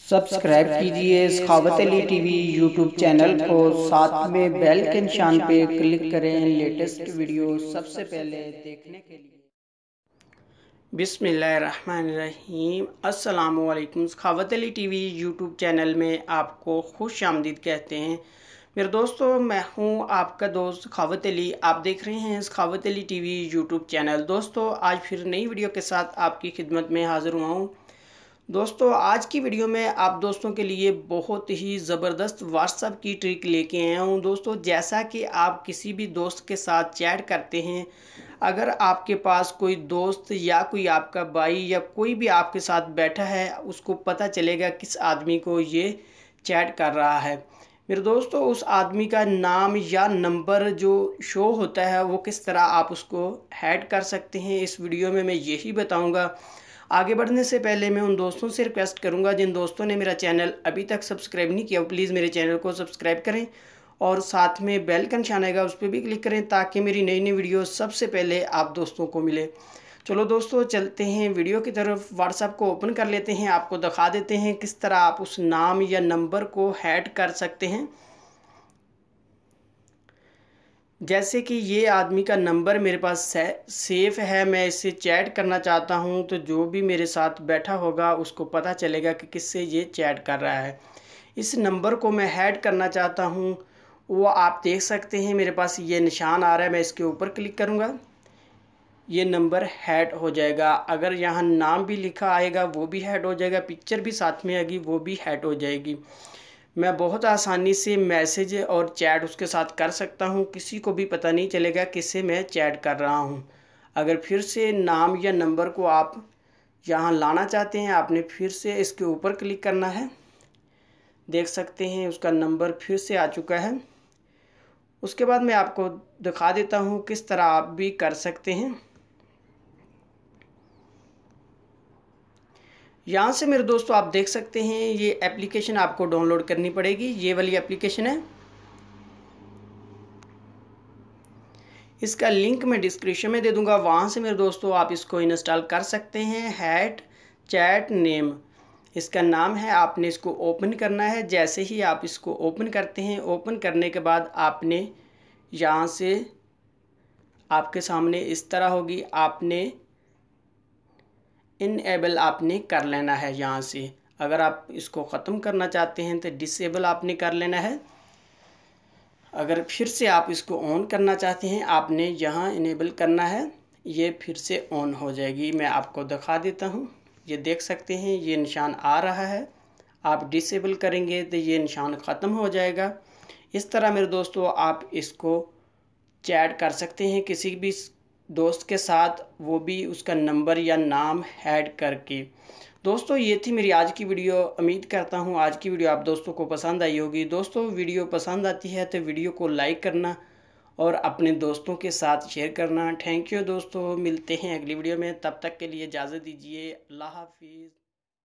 Subscribe कीजिए सखावत Ali TV YouTube channel को, साथ में बेल के निशान पे क्लिक करें लेटेस्ट वीडियो सबसे पहले देखने के लिए। बिस्मिल्लाहिर्रहमानिर्रहीम। अस्सलामुअलैकुम। सखावत अली टीवी यूट्यूब चैनल में आपको खुश आमदीद कहते हैं। मेरे दोस्तों, मैं हूं आपका दोस्त सखावत अली। आप देख रहे हैं सखावत अली टीवी यूट्यूब चैनल। दोस्तों, आज फिर नई वीडियो के साथ आपकी खिदमत में हाज़िर हुआ हूँ। दोस्तों, आज की वीडियो में आप दोस्तों के लिए बहुत ही ज़बरदस्त व्हाट्सएप की ट्रिक लेके आया हूँ। दोस्तों, जैसा कि आप किसी भी दोस्त के साथ चैट करते हैं, अगर आपके पास कोई दोस्त या कोई आपका भाई या कोई भी आपके साथ बैठा है, उसको पता चलेगा किस आदमी को ये चैट कर रहा है। मेरे दोस्तों, उस आदमी का नाम या नंबर जो शो होता है वो किस तरह आप उसको ऐड कर सकते हैं, इस वीडियो में मैं यही बताऊंगा। आगे बढ़ने से पहले मैं उन दोस्तों से रिक्वेस्ट करूंगा जिन दोस्तों ने मेरा चैनल अभी तक सब्सक्राइब नहीं किया, प्लीज़ मेरे चैनल को सब्सक्राइब करें और साथ में बेल का निशान आएगा उस पर भी क्लिक करें ताकि मेरी नई नई वीडियो सबसे पहले आप दोस्तों को मिले। चलो दोस्तों, चलते हैं वीडियो की तरफ। व्हाट्सएप को ओपन कर लेते हैं, आपको दिखा देते हैं किस तरह आप उस नाम या नंबर को ऐड कर सकते हैं। जैसे कि ये आदमी का नंबर मेरे पास सेफ है, मैं इससे चैट करना चाहता हूँ, तो जो भी मेरे साथ बैठा होगा उसको पता चलेगा कि किससे ये चैट कर रहा है। इस नंबर को मैं ऐड करना चाहता हूँ, वो आप देख सकते हैं मेरे पास ये निशान आ रहा है। मैं इसके ऊपर क्लिक करूँगा, ये नंबर ऐड हो जाएगा। अगर यहाँ नाम भी लिखा आएगा वो भी ऐड हो जाएगा, पिक्चर भी साथ में आएगी वो भी ऐड हो जाएगी। मैं बहुत आसानी से मैसेज और चैट उसके साथ कर सकता हूं, किसी को भी पता नहीं चलेगा किससे मैं चैट कर रहा हूं। अगर फिर से नाम या नंबर को आप यहां लाना चाहते हैं, आपने फिर से इसके ऊपर क्लिक करना है। देख सकते हैं उसका नंबर फिर से आ चुका है। उसके बाद मैं आपको दिखा देता हूं किस तरह आप भी कर सकते हैं। यहाँ से मेरे दोस्तों आप देख सकते हैं ये एप्लीकेशन आपको डाउनलोड करनी पड़ेगी। ये वाली एप्लीकेशन है, इसका लिंक मैं डिस्क्रिप्शन में दे दूंगा, वहाँ से मेरे दोस्तों आप इसको इंस्टॉल कर सकते हैं। हैट चैट नेम इसका नाम है। आपने इसको ओपन करना है। जैसे ही आप इसको ओपन करते हैं, ओपन करने के बाद आपने यहाँ से आपके सामने इस तरह होगी, आपने इनेबल आपने कर लेना है। यहाँ से अगर आप इसको ख़त्म करना चाहते हैं तो डिसेबल आपने कर लेना है। अगर फिर से आप इसको ऑन करना चाहते हैं, आपने यहाँ इनेबल करना है, ये फिर से ऑन हो जाएगी। मैं आपको दिखा देता हूँ, ये देख सकते हैं ये निशान आ रहा है। आप डिसेबल करेंगे तो ये निशान ख़त्म हो जाएगा। इस तरह मेरे दोस्तों आप इसको चैट कर सकते हैं किसी भी दोस्त के साथ, वो भी उसका नंबर या नाम ऐड करके। दोस्तों, ये थी मेरी आज की वीडियो। उम्मीद करता हूँ आज की वीडियो आप दोस्तों को पसंद आई होगी। दोस्तों, वीडियो पसंद आती है तो वीडियो को लाइक करना और अपने दोस्तों के साथ शेयर करना। थैंक यू दोस्तों, मिलते हैं अगली वीडियो में। तब तक के लिए इजाज़त दीजिए। अल्लाह हाफिज़।